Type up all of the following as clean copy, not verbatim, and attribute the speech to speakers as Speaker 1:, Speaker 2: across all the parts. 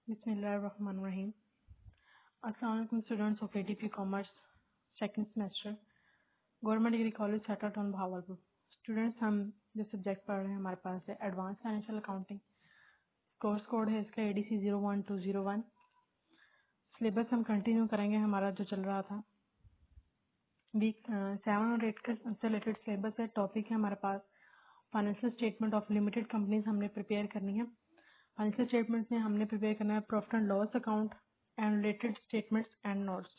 Speaker 1: बिस्मिल्लाहिर्रहमानिर्रहीम। अस्सलाम वालेकुम students of ADP commerce second semester government degree college सेटा टाउन भावलपुर। स्टूडेंट्स, हम जो सब्जेक्ट पढ़ रहे हैं हमारे पास है advance financial accounting. Course code है इसका ADC 01201। सिलेबस हम कंटिन्यू करेंगे हमारा जो चल रहा था वीक 7 और 8 से रिलेटेड सिलेबस है। टॉपिक है हमारे पास financial statement of limited companies हमने प्रिपेयर करनी है। फाइनेंशियल स्टेटमेंट में हमने प्रिपेयर करना है profit and loss account and related statements and notes.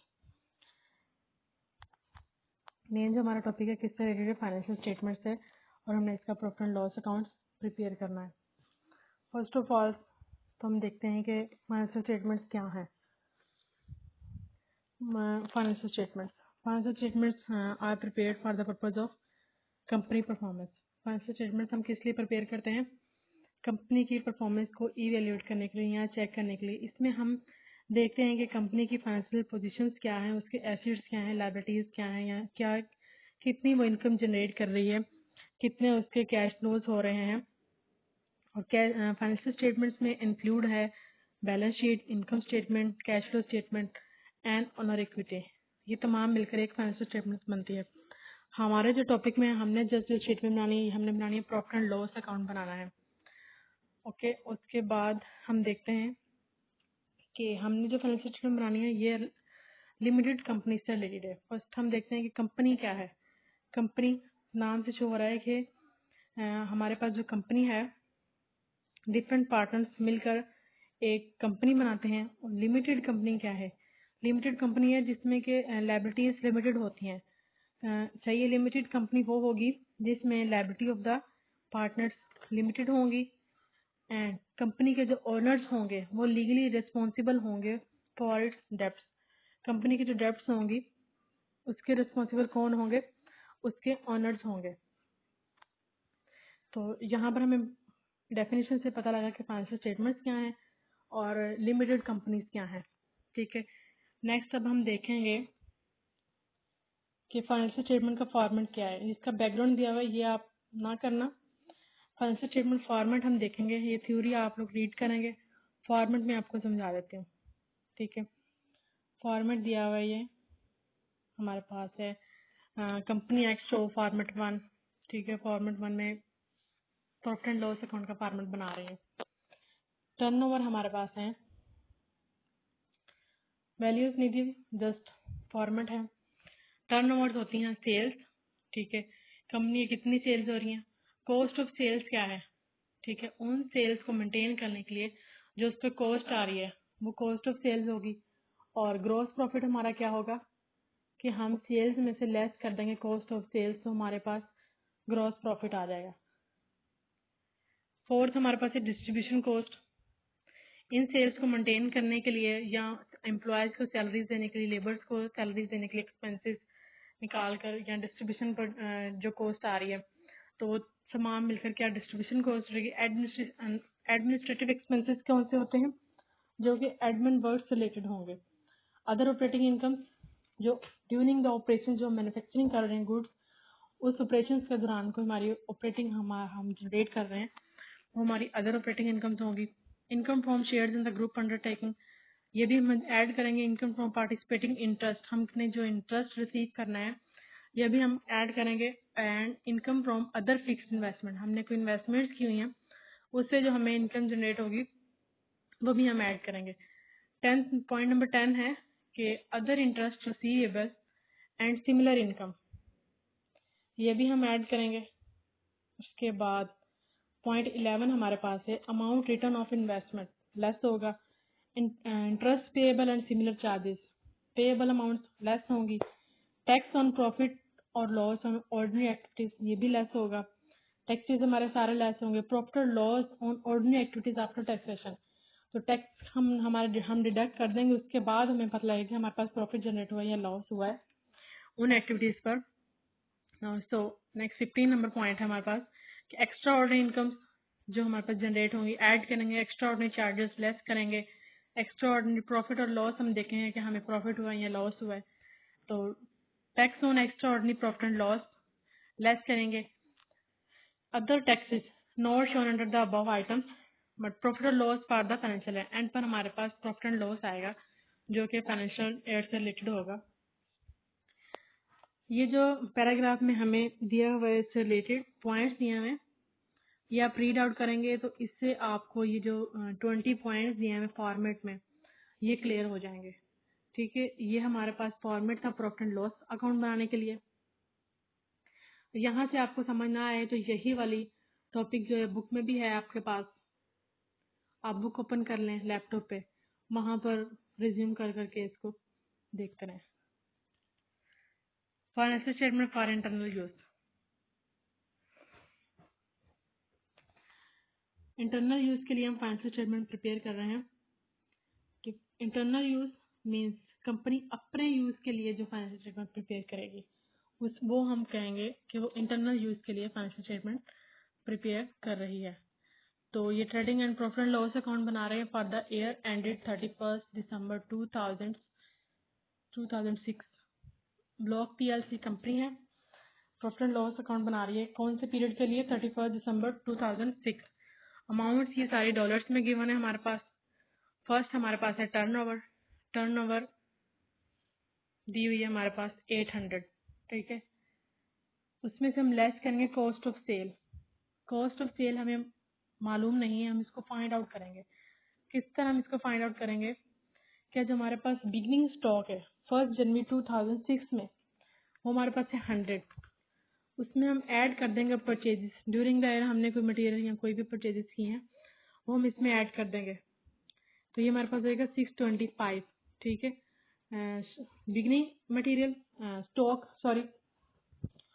Speaker 1: Main जो हमारा टॉपिक है किससे रिलेटेड फाइनेंशियल स्टेटमेंट से, और हमने इसका profit and loss account prepare करना है। फर्स्ट ऑफ ऑल तो हम देखते हैं कि फाइनेंशियल स्टेटमेंट्स क्या हैं। Financial statements are prepared for the purpose of company performance. Financial statements हम किस लिए प्रिपेयर करते हैं? कंपनी की परफॉर्मेंस को इवेल्युएट करने के लिए या चेक करने के लिए। इसमें हम देखते हैं कि कंपनी की फाइनेंशियल पोजीशंस क्या हैं, उसके एसेट्स क्या हैं, लायबिलिटीज क्या हैं, या क्या कितनी वो इनकम जनरेट कर रही है, कितने उसके कैश फ्लोज हो रहे हैं। और फाइनेंशियल स्टेटमेंट्स में इंक्लूड है balance sheet, income statement, cash flow statement and honour equity. ये तमाम मिलकर एक फाइनेंशियल स्टेटमेंट बनती है। हमारे जो टॉपिक में हमने जो स्टेटमेंट बनानी है, हमने बनानी है प्रॉफिट एंड लॉस अकाउंट बनाना है। ओके, उसके बाद हम देखते हैं कि हमने जो फाइनेंशियल स्टेटमेंट बनानी है ये लिमिटेड कंपनी से रिलेटेड है। फर्स्ट हम देखते हैं कि कंपनी क्या है। कंपनी नाम से शो हो रहा है कि हमारे पास जो कंपनी है डिफरेंट पार्टनर्स मिलकर एक कंपनी बनाते हैं। और लिमिटेड कंपनी क्या है? लिमिटेड कंपनी है जिसमें के लायबिलिटीज लिमिटेड होती हैं। चाहिए लिमिटेड कंपनी वो होगी जिसमें liability of the partners limited होंगी एंड कंपनी के जो ओनर्स होंगे वो लीगली रिस्पॉन्सिबल होंगे फॉर इट्स डेब्ट्स। कंपनी की जो डेब्ट्स होंगी उसके रिस्पॉन्सिबल कौन होंगे? उसके ओनर्स होंगे। तो यहाँ पर हमें डेफिनेशन से पता लगा कि फाइनेंशियल स्टेटमेंट्स क्या हैं और लिमिटेड कंपनीज क्या हैं। ठीक है, नेक्स्ट अब हम देखेंगे कि फाइनेंशियल स्टेटमेंट का फॉर्मेट क्या है। इसका बैकग्राउंड दिया हुआ है, ये आप ना करना। फाइनेंशियल स्टेटमेंट फॉर्मेट हम देखेंगे, ये थ्योरी आप लोग रीड करेंगे, फॉर्मेट में आपको समझा देती हूँ। ठीक है, फॉर्मेट दिया हुआ है ये हमारे पास है कंपनी एक्ट शो फॉर्मेट 1। ठीक है, फॉर्मेट 1 में प्रॉफिट एंड लॉस अकाउंट का फॉर्मेट बना रहे हैं। टर्नओवर हमारे पास है, वैल्यूज नहीं दी, जस्ट फॉर्मेट है। टर्नओवर्स होती हैं सेल्स। ठीक है, कंपनी की कितनी सेल्स हो रही हैं। कॉस्ट ऑफ सेल्स क्या है? ठीक है, उन सेल्स को मेंटेन करने के लिए जो उस पर कॉस्ट आ रही है वो कॉस्ट ऑफ सेल्स होगी। और ग्रॉस प्रॉफिट हमारा क्या होगा कि हम सेल्स में से लेस कर देंगे कॉस्ट ऑफ सेल्स, तो हमारे पास ग्रॉस प्रॉफिट आ जाएगा। फोर्थ हमारे पास है डिस्ट्रीब्यूशन कॉस्ट। इन सेल्स को मेंटेन करने के लिए या एम्प्लॉयज को सैलरीज देने के लिए, लेबर्स को सैलरीज देने के लिए एक्सपेंसेस निकाल कर या डिस्ट्रीब्यूशन पर जो कॉस्ट आ रही है तो वो तमाम मिलकर क्या डिस्ट्रीब्यूशन कॉस्ट रहेगी। एडमिनिस्ट्रेटिव एक्सपेंसेस कौन से होते हैं? जो कि एडमिन वर्क से रिलेटेड होंगे। अदर ऑपरेटिंग इनकम जो ड्यूरिंग द ऑपरेशन जो मैन्युफैक्चरिंग कर रहे हैं गुड्स, उस ऑपरेशन के दौरान कोई हमारी ऑपरेटिंग हम जनरेट कर रहे हैं वो हमारी अदर ऑपरेटिंग इनकम्स होंगी। Income from shares in the group undertaking, ये भी हम ऐड करेंगे। इनकम फ्रॉम पार्टिसिपेटिंग इंटरेस्ट, हमने जो इंटरेस्ट रिसीव करना है ये भी हम ऐड करेंगे। And income from other fixed investment, हमने कोई इन्वेस्टमेंट्स की हुई हैं उससे जो हमें इनकम जनरेट होगी वो भी हम ऐड करेंगे। पॉइंट नंबर 10 है कि other interest receivable and similar income, ये भी हम ऐड करेंगे। उसके बाद पॉइंट 11 हमारे पास है amount return of investment less होगा। Interest payable and similar charges, payable amount less होंगी। टैक्स ऑन प्रॉफिट और लॉस ऑन ऑर्डिनरी एक्टिविटीज, ये भी लेस होगा। टैक्सेस हमारे सारे लेस होंगे। प्रॉफिट और loss on ordinary activities after taxation, तो टैक्स हम डिडक्ट कर देंगे, उसके बाद हमें पता लगेगा कि हमारे पास प्रॉफिट जनरेट हुआ है या लॉस हुआ है उन एक्टिविटीज पर। सो नेक्स्ट 15 नंबर पॉइंट है हमारे पास कि एक्स्ट्रा ऑर्डिनरी इनकम जो हमारे पास जनरेट होंगी ऐड करेंगे, एक्स्ट्रा ऑर्डिनरी चार्जेस लेस करेंगे। एक्स्ट्रा ऑर्डिनरी प्रॉफिट और लॉस हम देखेंगे कि हमें प्रॉफिट हुआ है या लॉस हुआ है, तो tax on extra ordinary profit and loss less करेंगे। Other taxes not shown under the above items but profit और loss for the financial year, and पर हमारे पास प्रॉफिट एंड लॉस आएगा जो कि फाइनेंशियल ईयर से रिलेटेड होगा। ये जो पैराग्राफ में हमें दिया हुआ है इससे रिलेटेड पॉइंट्स दिए हुए हैं, ये आप रीड आउट करेंगे तो इससे आपको ये जो 20 पॉइंट्स दिए हुए फॉर्मेट में ये क्लियर हो जाएंगे। ठीक है, ये हमारे पास फॉर्मेट था प्रॉफिट एंड लॉस अकाउंट बनाने के लिए। यहाँ से आपको समझ ना आए तो यही वाली टॉपिक जो है बुक में भी है आपके पास, आप बुक ओपन कर लें लैपटॉप पे, वहां पर रिज्यूम कर करके इसको देखते रहें। Financial statement for internal use. Internal use के लिए हम फाइनेंशियल स्टेटमेंट प्रिपेयर कर रहे हैं कि इंटरनल यूज मीन्स कंपनी अपने यूज के लिए जो फाइनेंशियल स्टेटमेंट प्रिपेयर करेगी वो हम कहेंगे कि वो इंटरनल यूज के लिए फाइनेंशियल स्टेटमेंट प्रिपेयर कर रही है। तो ये trading and profit and loss account बना रहे हैं for the year ended 31 December 2006। Block PLC company है, प्रॉफिट एंड लॉस अकाउंट बना रही है कौन से पीरियड के लिए? 31 दिसंबर 2006। अमाउंट्स ये सारी डॉलर्स में गिवन है हमारे पास। फर्स्ट हमारे पास है टर्नओवर, टर्नओवर दी हुई है हमारे पास 800। ठीक है, उसमें से हम लेस करेंगे cost of sale. Cost of sale हमें मालूम नहीं है, हम इसको फाइंड आउट करेंगे। किस तरह हम इसको फाइंड आउट करेंगे? क्या जो हमारे पास बिगनिंग स्टॉक है 1 जनवरी 2006 में, वो हमारे पास है 100, उसमें हम ऐड कर देंगे परचेजेस। ड्यूरिंग द ईयर हमने कोई मटेरियल या कोई भी परचेजेस किए हैं वो हम इसमें ऐड कर देंगे, तो ये हमारे पास रहेगा 625। ठीक है, बिगनिंग मटेरियल स्टॉक सॉरी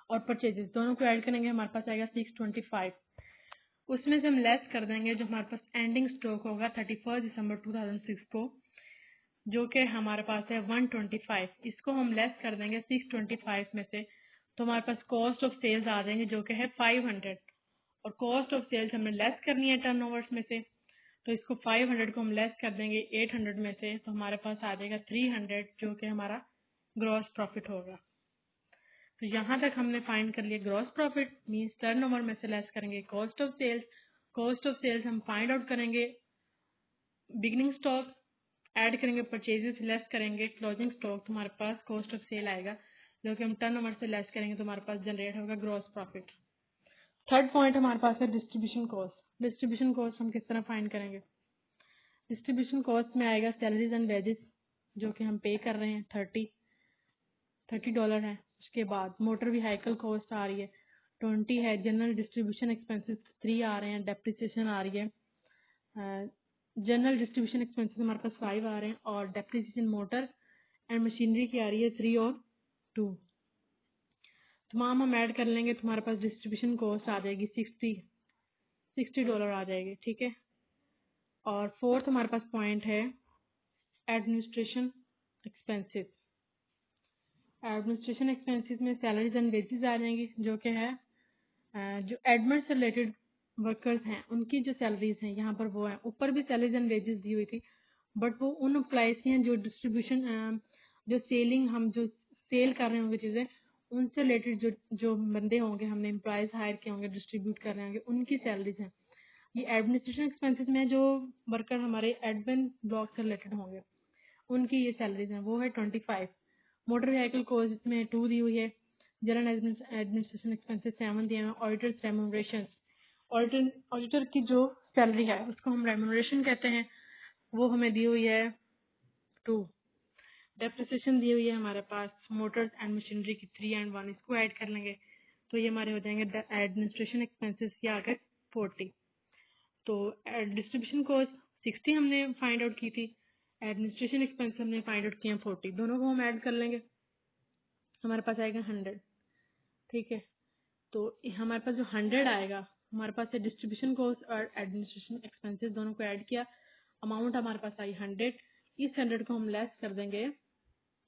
Speaker 1: और परचेजेस दोनों को ऐड करेंगे, हमारे पास आएगा 625। उसमें से हम लेस कर देंगे जो हमारे पास एंडिंग स्टॉक होगा 31 दिसंबर 2006 को, जो कि हमारे पास है 125। इसको हम लेस कर देंगे 625 में से, तो हमारे पास कॉस्ट ऑफ सेल्स आ जाएंगे जो कि है 500, और कॉस्ट ऑफ सेल्स हमें लेस करनी है टर्नओवर्स में से, तो इसको 500 को हम लेस कर देंगे 800 में से, तो हमारे पास आ जाएगा 300 जो कि हमारा ग्रॉस प्रॉफिट होगा। तो यहाँ तक हमने फाइंड कर लिया ग्रॉस प्रॉफिट मीन्स टर्नओवर में से लेस करेंगे cost of sales. Cost of sales हम फाइंड आउट करेंगे बिगनिंग स्टॉक, ऐड करेंगे परचेजेस, लेस करेंगे क्लोजिंग स्टॉक, तो हमारे पास कॉस्ट ऑफ सेल आएगा जो कि हम टर्नओवर से लेस करेंगे तो हमारे पास जनरेट होगा ग्रॉस प्रॉफिट। थर्ड पॉइंट हमारे पास है डिस्ट्रीब्यूशन कॉस्ट। डिस्ट्रीब्यूशन कॉस्ट हम किस तरह फाइंड करेंगे? डिस्ट्रीब्यूशन कॉस्ट में आएगा सैलरीज एंड वेजेस जो कि हम पे कर रहे हैं $30 है। उसके बाद मोटर व्हीकल कॉस्ट आ रही है 20 है, जनरल डिस्ट्रीब्यूशन एक्सपेंसेस 3 आ रहे हैं, डेप्रिसिएशन आ रही है, जनरल डिस्ट्रीब्यूशन एक्सपेंसेस हमारे पास 5 आ रहे हैं, और डेप्रिसिएशन मोटर एंड मशीनरी की आ रही है 3 और 2। तमाम हम ऐड कर लेंगे तो हमारे पास डिस्ट्रीब्यूशन कॉस्ट आ जाएगी $60 आ जाएगी। ठीक है, और फोर्थ हमारे पास पॉइंट है एडमिनिस्ट्रेशन एक्सपेंसेस। एडमिनिस्ट्रेशन एक्सपेंसेस में सैलरीज एंड वेजेस आ जाएंगी जो कि है जो एडमिन से रिलेटेड वर्कर्स हैं उनकी जो सैलरीज हैं यहाँ पर वो है। ऊपर भी सैलरीज एंड वेजेस दी हुई थी, बट वो उन एम्प्लॉयज की हैं जो डिस्ट्रीब्यूशन जो सेलिंग हम जो सेल कर रहे होंगे चीज़ें उनसे रिलेटेड जो जो बंदे होंगे हमने एम्प्लॉयज हायर किए होंगे डिस्ट्रीब्यूट कर रहे होंगे उनकी सैलरीज हैं। ये एडमिनिस्ट्रेशन एक्सपेंसेस में जो वर्कर हमारे एडमिन ब्लॉक से रिलेटेड होंगे उनकी ये सैलरीज हैं वो है 25। मोटर व्हीकल कॉस्ट में 2 दी हुई है, जनरल एडमिनिस्ट्रेशन एक्सपेंसेस 7 दिए हैं, ऑडिटर्स रेम्यूनरेशन, ऑडिटर की जो सैलरी है उसको हम रेम्यूनरेशन कहते हैं, वो हमें दी हुई है 2। डेप्रिसिएशन दी हुई है हमारे पास मोटर्स एंड मशीनरी की 3 एंड 1, इसको ऐड कर लेंगे तो ये हमारे हो जाएंगे एडमिनिस्ट्रेशन एक्सपेंसेस ये आ गए 40। तो डिस्ट्रीब्यूशन कॉस्ट 60 हमने फाइंड आउट की थी, एडमिनिस्ट्रेशन एक्सपेंस हमने फाइंड आउट किए हैं 40, दोनों को हम ऐड कर लेंगे हमारे पास आएगा 100। ठीक है, तो हमारे पास जो 100 आएगा हमारे पास है डिस्ट्रीब्यूशन कॉस्ट और एडमिनिस्ट्रेशन एक्सपेंसेस दोनों को ऐड किया, अमाउंट हमारे पास आई 100। इस 100 को हम लेस कर देंगे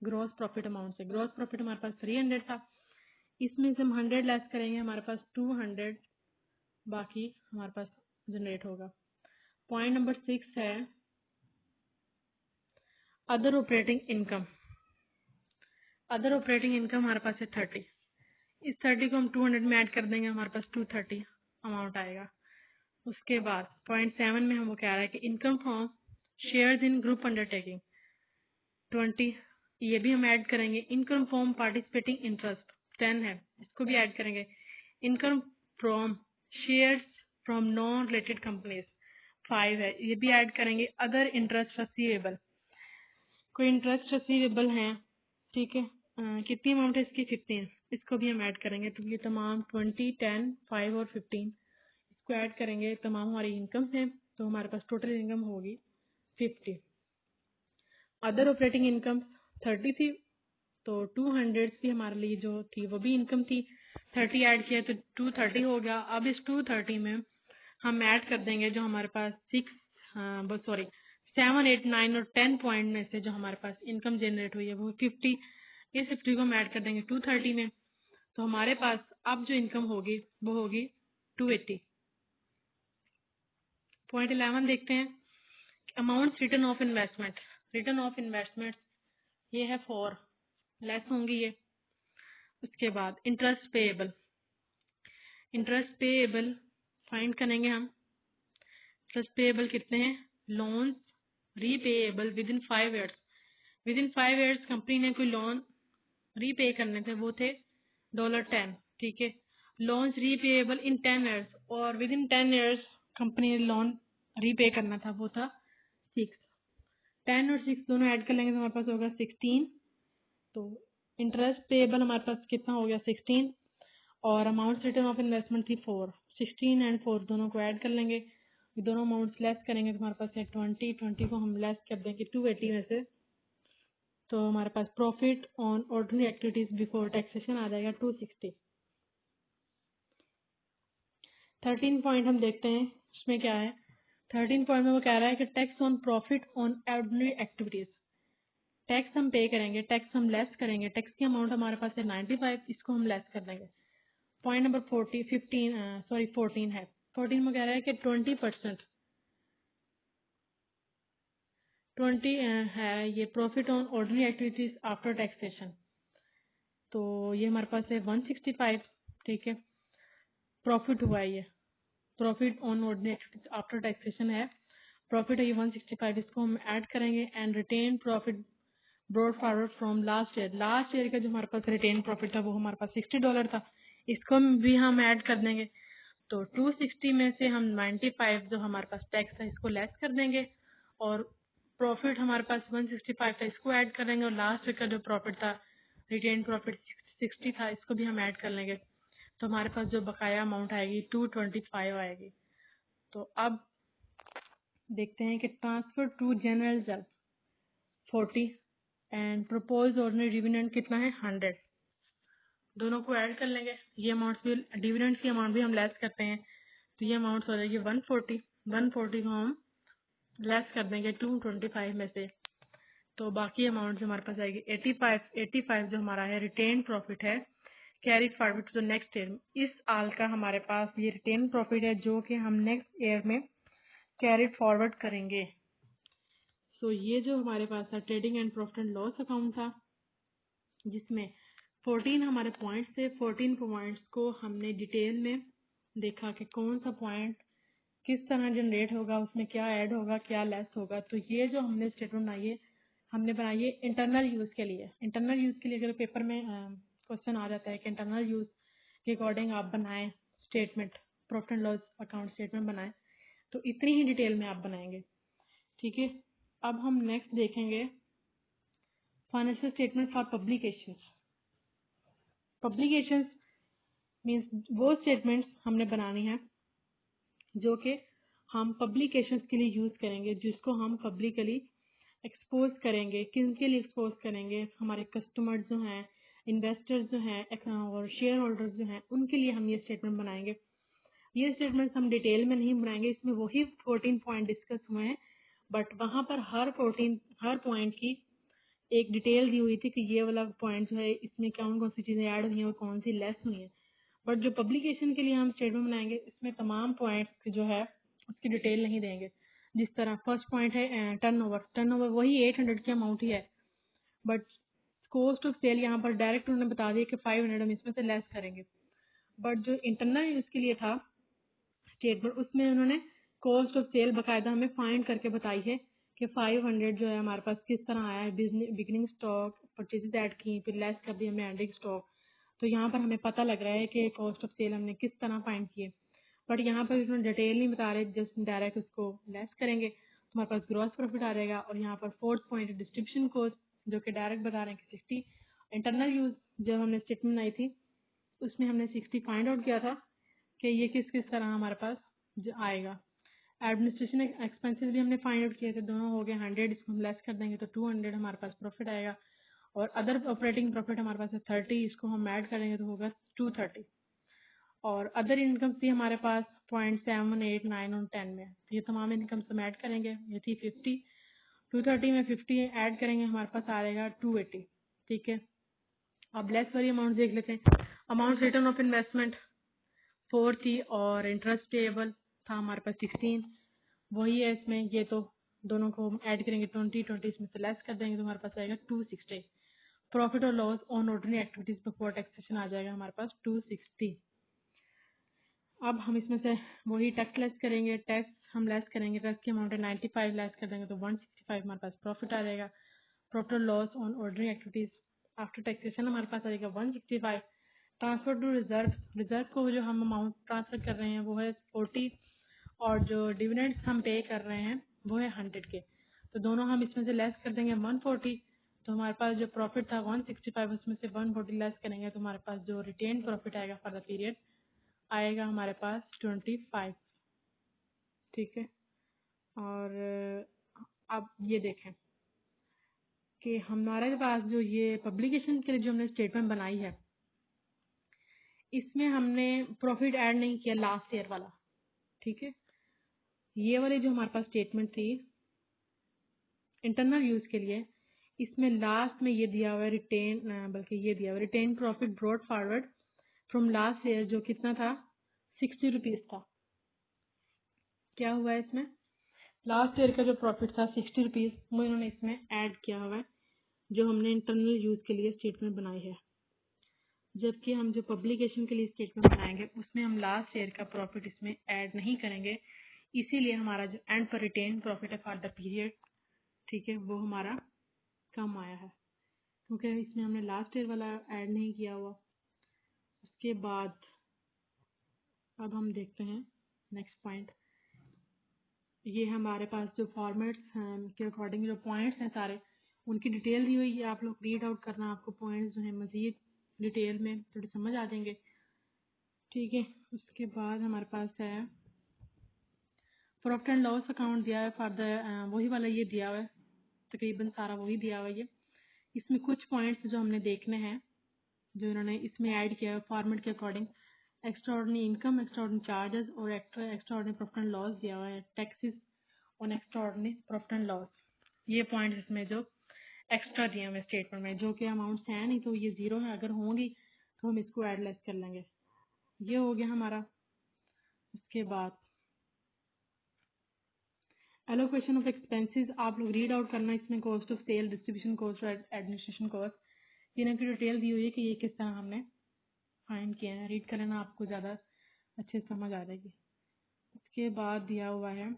Speaker 1: ग्रॉस प्रॉफिट अमाउंट से। ग्रॉस प्रॉफिट हमारे पास 300 था, इसमें से हम 100 लेस करेंगे हमारे पास 200 बाकी हमारे पास जनरेट होगा। पॉइंट नंबर 6 है other operating income. Other operating income हमारे पास है 30, इस 30 को हम 200 में ऐड कर देंगे हमारे पास 230 अमाउंट आएगा। उसके बाद पॉइंट 7 में हम वो कह रहा है कि income from shares in group undertaking 20, ये भी हम ऐड करेंगे। इनकम फ्रॉम पार्टिसिपेटिंग इंटरेस्ट 10 है, इसको भी ऐड करेंगे। Income from shares from non related companies 5 है, ये भी ऐड करेंगे। अदर इंटरेस्ट रिसीवेबल, कोई इंटरेस्ट रिसीवेबल है, ठीक है, कितनी अमाउंट है इसकी, 15, इसको भी हम ऐड करेंगे। तो ये तमाम 20, 10, 5 और 15 इसको ऐड करेंगे, तमाम हमारी इनकम है, तो हमारे पास टोटल इनकम होगी 50। अदर ऑपरेटिंग इनकम 30 थी, तो 200 भी हमारे लिए जो थी वो भी इनकम थी। 30 ऐड किया तो 230 हो गया। अब इस 230 में हम ऐड कर देंगे जो हमारे पास 7, 8, 9 और 10 पॉइंट में से जो हमारे पास इनकम जनरेट हुई है वो 50। इस 50 को हम ऐड कर देंगे 230 में, तो हमारे पास अब जो इनकम होगी वो होगी 280। पॉइंट 11 देखते हैं, amount return of investment. Return of investment ये है 4, लेस होंगी ये। उसके बाद interest payable, interest payable find करेंगे हम। इंटरेस्ट पेएबल कितने हैं, loans repayable within 5 years. Within 5 years company ने कोई लोन रीपे करने थे, वो थे $10, ठीक है। लोन्स रीपेएबल इन 10 ईयर्स, और विद इन 10 ईयर्स कंपनी ने लोन रीपे करना था, वो था 6। 10 और 6 दोनों ऐड कर लेंगे तो हमारे पास होगा 16। तो इंटरेस्ट पेएबल हमारे पास कितना हो गया 16, और अमाउंट रिटर्न ऑफ इन्वेस्टमेंट थी 4। 16 एंड 4 दोनों को ऐड कर लेंगे, ये दोनों अमाउंट्स लेस करेंगे तो हमारे पास है 20 को हम लेस कर देंगे 280 में से, तो हमारे पास profit on ordinary activities before taxation आ जाएगा 260। 13 पॉइंट हम देखते हैं इसमें क्या है। 13 पॉइंट में वो कह रहा है कि tax on profit on ordinary activities, tax हम पे करेंगे, टैक्स हम लेस करेंगे। टैक्स की अमाउंट हमारे पास है 95, इसको हम लेस कर देंगे। पॉइंट नंबर 14 है। 14 में कह रहा है कि 20% 20 है ये profit on ordinary activities after taxation, तो ये हमारे पास है 165, ठीक है। प्रॉफिट हुआ है ये, profit on ordinary activities after taxation है, प्रॉफिट है ये 165, इसको हम ऐड करेंगे। And retain profit brought forward from last year, last year का जो हमारे पास रिटेन प्रॉफिट था वो हमारे पास $60 था, इसको भी हम ऐड कर देंगे। तो 260 में से हम 95 जो हमारे पास टैक्स था इसको लेस कर देंगे, और प्रॉफिट हमारे पास 165 था, इसको ऐड कर देंगे, और लास्ट ईयर का जो प्रॉफिट था रिटेन प्रॉफिट 60 था, इसको भी हम ऐड कर लेंगे, तो हमारे पास जो बकाया अमाउंट आएगी 225 आएगी। तो अब देखते हैं कि transfer to general reserve 40 and propose ordinary dividend कितना है 100, दोनों को ऐड कर लेंगे। ये अमाउंट भी, डिविडेंड की अमाउंट भी हम लेस करते हैं, तो ये अमाउंट हो जाएगी 140। 140 को हम लेस कर देंगे 225 में से, तो बाकी अमाउंट जो हमारे पास आएगी 85 जो हमारा है रिटेन प्रॉफिट है carry forward to the next year. इस साल का हमारे पास ये रिटेन प्रॉफिट है जो कि हम नेक्स्ट ईयर में कैरी फॉरवर्ड करेंगे। सो ये जो हमारे पास था trading and profit and loss account था, जिसमें 14 हमारे पॉइंट्स थे। 14 पॉइंट्स को हमने डिटेल में देखा कि कौन सा पॉइंट किस तरह जनरेट होगा, उसमें क्या ऐड होगा, क्या लेस होगा। तो ये जो हमने स्टेटमेंट बनाई है, हमने बनाई है इंटरनल यूज के लिए। इंटरनल यूज के लिए अगर पेपर में क्वेश्चन आ जाता है कि इंटरनल यूज के अकॉर्डिंग आप बनाएं statement, profit and loss account statement बनाएं, तो इतनी ही डिटेल में आप बनाएंगे, ठीक है। अब हम नेक्स्ट देखेंगे financial statement for publications. Publications means वो स्टेटमेंट्स हमने बनानी है जो कि हम पब्लिकेशंस के लिए यूज करेंगे, जिसको हम पब्लिकली एक्सपोज करेंगे। किनके लिए एक्सपोज करेंगे, हमारे कस्टमर जो हैं, इन्वेस्टर्स जो हैं और शेयर होल्डर्स जो हैं, उनके लिए हम ये स्टेटमेंट बनाएंगे। ये स्टेटमेंट हम डिटेल में नहीं बनाएंगे, इसमें वही 14 पॉइंट डिस्कस हुए हैं, बट वहां पर हर पॉइंट की एक डिटेल दी हुई थी कि ये वाला पॉइंट जो है इसमें कौन कौन सी चीजें ऐड हुई हैं और कौन सी लेस हुई हैं। बट जो पब्लिकेशन के लिए हम स्टेटमेंट बनाएंगे इसमें तमाम पॉइंट्स जो है उसकी डिटेल नहीं देंगे। जिस तरह फर्स्ट पॉइंट है टर्नओवर वही 800 की अमाउंट ही है, बट कॉस्ट ऑफ सेल यहाँ पर डायरेक्ट उन्होंने बता दिया कि 500 हम इसमें से लेस करेंगे। बट जो इंटरनल यूज के लिए था स्टेटमेंट, उसमें उन्होंने कॉस्ट ऑफ सेल बकायदा हमें फाइंड करके बताई है कि 500 जो है हमारे पास किस तरह आया है, बिगनिंग स्टॉक परचेजेस ऐड की, फिर लेस कर दी हमने एंडिंग स्टॉक। तो यहाँ पर हमें पता लग रहा है कि कॉस्ट ऑफ सेल हमने किस तरह फाइंड किए, बट यहाँ पर इसमें डिटेल नहीं बता रहे, जस्ट डायरेक्ट उसको लेस करेंगे तो हमारे पास ग्रॉस प्रॉफिट आ जाएगा। और यहाँ पर फोर्थ पॉइंट डिस्ट्रीब्यूशन कॉस्ट, जो कि डायरेक्ट बता रहे हैं कि 60। इंटरनल यूज जब हमने स्टेटमेंट बनाई थी उसमें हमने 60 फाइंड आउट किया था कि ये किस किस तरह हमारे पास आएगा। एडमिनिस्ट्रेशन एक्सपेंसेस भी हमने फाइंड आउट किए थे, दोनों हो गए 100, इसको हम लेस कर देंगे तो 200 हमारे पास प्रॉफिट आएगा। और अदर ऑपरेटिंग प्रॉफिट हमारे पास है 30, इसको हम ऐड करेंगे तो होगा 230। और अदर इनकम थी हमारे पास 0.7, 8, 9 और 10 में, तो ये तमाम इनकम हम ऐड करेंगे। ये थी 50, 230 में 50 ऐड करेंगे हमारे पास आ जाएगा 280। ठीक है, अब लेस वाली अमाउंट देख लेते हैं। अमाउंट रिटर्न ऑफ इन्वेस्टमेंट 4 थी और इंटरेस्ट पेएबल था हमारे पास 16, वही है इसमें। ये तो दोनों को हम ऐड करेंगे 20 इसमें से लेस कर देंगे तो हमारे पास आएगा 260। प्रॉफिट और loss on ordinary activities before taxation आ जाएगा हमारे पास 260। अब हम इसमें से वही टैक्स लेस करेंगे, टैक्स हम लेस करेंगे, टैक्स की अमाउंट है 95, लेस कर देंगे तो 165 हमारे पास प्रॉफिट आ जाएगा। प्रॉफिट और loss on ordinary activities after taxation हमारे पास आ जाएगा 165। ट्रांसफर टू रिजर्व, रिजर्व को जो हम अमाउंट ट्रांसफर कर रहे हैं वो है 40, और जो डिविडेंड्स हम पे कर रहे हैं वो है 100 के, तो दोनों हम इसमें से लेस कर देंगे 140, तो हमारे पास जो प्रॉफिट था 165, उसमें से 140 लेस करेंगे तो हमारे पास जो रिटेन प्रॉफिट आएगा फॉर द पीरियड आएगा हमारे पास 25। ठीक है, और अब ये देखें कि हमारे पास जो ये पब्लिकेशन के लिए जो हमने स्टेटमेंट बनाई है इसमें हमने प्रॉफिट ऐड नहीं किया लास्ट ईयर वाला। ठीक है, ये वाली जो हमारे पास स्टेटमेंट थी इंटरनल यूज के लिए, इसमें लास्ट में ये दिया हुआ है रिटेन, बल्कि ये दिया हुआ है retain profit brought forward from last year, जो कितना था 60 रुपीज था। क्या हुआ है इसमें, लास्ट ईयर का जो प्रॉफिट था 60 रुपीज वो इन्होंने इसमें ऐड किया हुआ है जो हमने इंटरनल यूज के लिए स्टेटमेंट बनाई है। जबकि हम जो पब्लिकेशन के लिए स्टेटमेंट बनाएंगे उसमें हम लास्ट ईयर का प्रॉफिट इसमें ऐड नहीं करेंगे, इसीलिए हमारा जो एंड पर रिटेन प्रॉफिट है फॉर द पीरियड, ठीक है, वो हमारा कम आया है क्योंकि इसमें हमने लास्ट ईयर वाला ऐड नहीं किया हुआ। उसके बाद अब हम देखते हैं नेक्स्ट पॉइंट। ये हमारे पास जो फॉर्मेट्स के अकॉर्डिंग जो पॉइंट्स हैं सारे उनकी डिटेल दी हुई है, आप लोग रीड आउट करना, आपको पॉइंट्स जो है मजीद डिटेल में थोड़ी समझ आ जाएंगे। ठीक है, उसके बाद हमारे पास है प्रॉफिट एंड लॉस अकाउंट दिया है फॉर द, वही वाला ये दिया हुआ है, तकरीबन सारा वही दिया हुआ है। ये इसमें कुछ पॉइंट्स जो हमने देखने हैं जो इन्होंने इसमें ऐड किया है फॉर्मेट के according, extraordinary income, extraordinary charges और एक्स्ट्राऑर्डिनरी प्रॉफिट एंड लॉस दिया हुआ है, taxes on extraordinary profit and loss. ये पॉइंट्स इसमें जो एक्स्ट्रा दिए हुए स्टेटमेंट में, जो कि अमाउंट्स हैं नहीं तो ये जीरो है, अगर होंगी तो हम इसको ऐड लेस कर लेंगे। ये हो गया हमारा। उसके बाद एलोकेशन ऑफ एक्सपेंसेस आप लोग रीड आउट करना, इसमें cost of sale, distribution cost और एडमिनिस्ट्रेशन कॉस्ट तीनों की डिटेल दी हुई है कि ये किस तरह हमने फाइंड किया है। रीड करना आपको ज़्यादा अच्छे से समझ आ जाएगी। उसके बाद दिया हुआ है,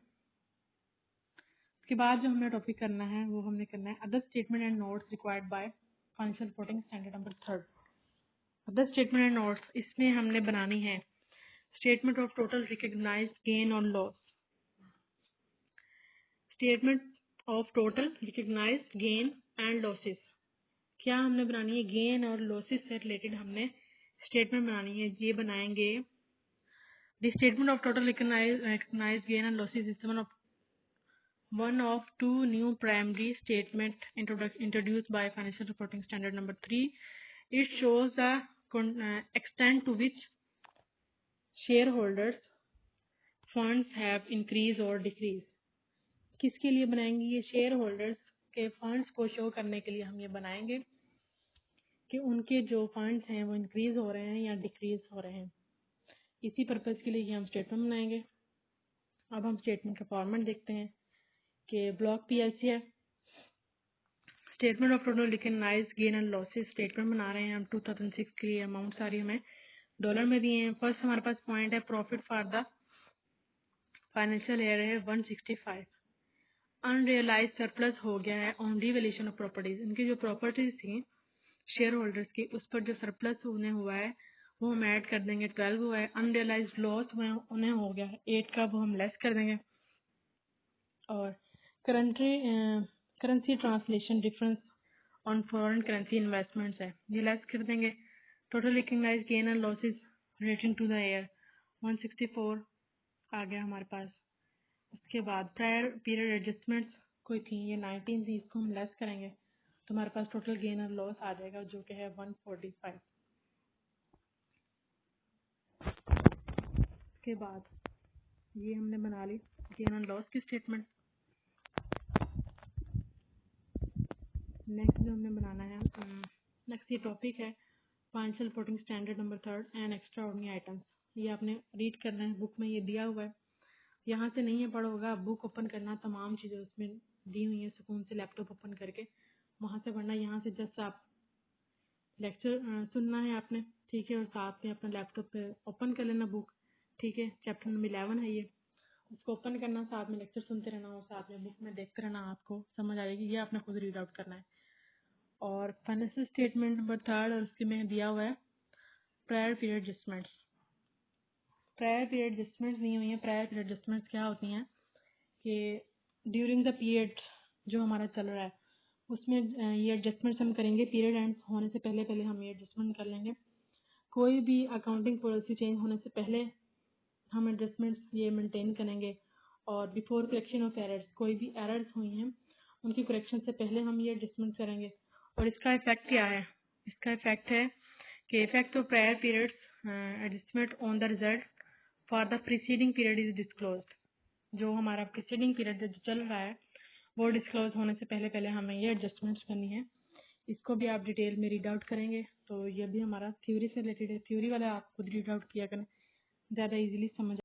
Speaker 1: उसके बाद जो हमें टॉपिक करना है वो हमने करना है other statement and notes required by financial reporting standard number 3। Other statement and notes, इसमें हमने बनानी है statement of total recognised gain और loss, statement of total recognised gain and losses. क्या हमने बनानी है, गेन और लॉसेस से रिलेटेड हमने स्टेटमेंट बनानी है। ये बनाएंगे the statement of total recognised gain and losses is one of two new primary statement introduced by Financial Reporting Standard number 3. It shows the extent to which shareholders funds have increased or decreased. किसके लिए बनाएंगे, ये share holders के funds को show करने के लिए हम ये बनाएंगे कि उनके जो फंड्स हैं वो इंक्रीज हो रहे हैं या डिक्रीज हो रहे हैं। इसी पर्पज के लिए ये हम स्टेटमेंट बनाएंगे। अब हम स्टेटमेंट का फॉर्मेट देखते हैं कि ब्लॉक पीएलसी है, statement of total recognised gain and losses statement बना रहे हैं हम 2006 के लिए। अमाउंट सारी हमें डॉलर में दिए हैं। फर्स्ट हमारे पास पॉइंट है profit for the financial year है 165। अनरियलाइज सरप्लस हो गया है ऑन रिवैल्यूएशन ऑफ प्रॉपर्टीज। इनकी जो प्रॉपर्टीज थी शेयर होल्डर्स की, उस पर जो सरप्लस उन्हें हुआ है वो हम ऐड कर देंगे। 12 हुआ है। अनरियलाइज लॉस उन्हें हो गया है 8 का, वो हम लेस कर देंगे। और currency translation difference on foreign currency investments है, ये लेस कर देंगे। Total recognise gain and losses relating to the year 164 आ गया हमारे पास। उसके बाद प्रायर पीरियड एडजस्टमेंट्स कोई थी, ये 19 थी, इसको हम लेस करेंगे तो हमारे पास टोटल गेन और लॉस आ जाएगा जो कि है 145। उसके बाद ये हमने बना ली गेन और लॉस की स्टेटमेंट। नेक्स्ट जो हमने बनाना है, नेक्स्ट ये टॉपिक है financial reporting standard number 3 and extra ordinary items. ये आपने रीड करना है, बुक में ये दिया हुआ है, यहाँ से नहीं है पढ़ा होगा, बुक ओपन करना, तमाम चीज़ें उसमें दी हुई है, सुकून से लैपटॉप ओपन करके वहाँ से पढ़ना। यहाँ से जस्ट आप लेक्चर सुनना है आपने, ठीक है, और साथ में अपना लैपटॉप पे ओपन कर लेना बुक, ठीक है। चैप्टर नंबर 11 है ये, उसको ओपन करना, साथ में लेक्चर सुनते रहना और साथ में बुक में देखते रहना, आपको समझ आ जाएगी। ये आपने खुद रीड आउट करना है। और फाइनेंशियल स्टेटमेंट नंबर 3 और उसके में दिया हुआ है prior period adjustments. Prior period adjustments दी हुई हैं। प्रायर पीरियड एडजस्टमेंट्स क्या होती हैं कि ड्यूरिंग द पीरियड जो हमारा चल रहा है उसमें ये एडजस्टमेंट्स हम करेंगे। पीरियड एंड होने से पहले पहले हम ये एडजस्टमेंट कर लेंगे। कोई भी अकाउंटिंग पॉलिसी चेंज होने से पहले हम एडजस्टमेंट्स ये मेंटेन करेंगे। और बिफोर करेक्शन ऑफ एरर्स, कोई भी एरर्स हुई हैं उनकी करेक्शन से पहले हम ये एडजस्टमेंट करेंगे। और इसका इफेक्ट क्या है? इसका इफेक्ट है कि effect of prior periods adjustment on the result for the preceding period is disclosed. जो हमारा प्रीसीडिंग पीरियड जो चल रहा है वो डिस्क्लोज होने से पहले पहले हमें ये एडजस्टमेंट्स करनी है। इसको भी आप डिटेल में रीड आउट करेंगे, तो ये भी हमारा थ्योरी से रिलेटेड है। थ्योरी वाला आप खुद रीड आउट किया करें, ज़्यादा इजीली समझ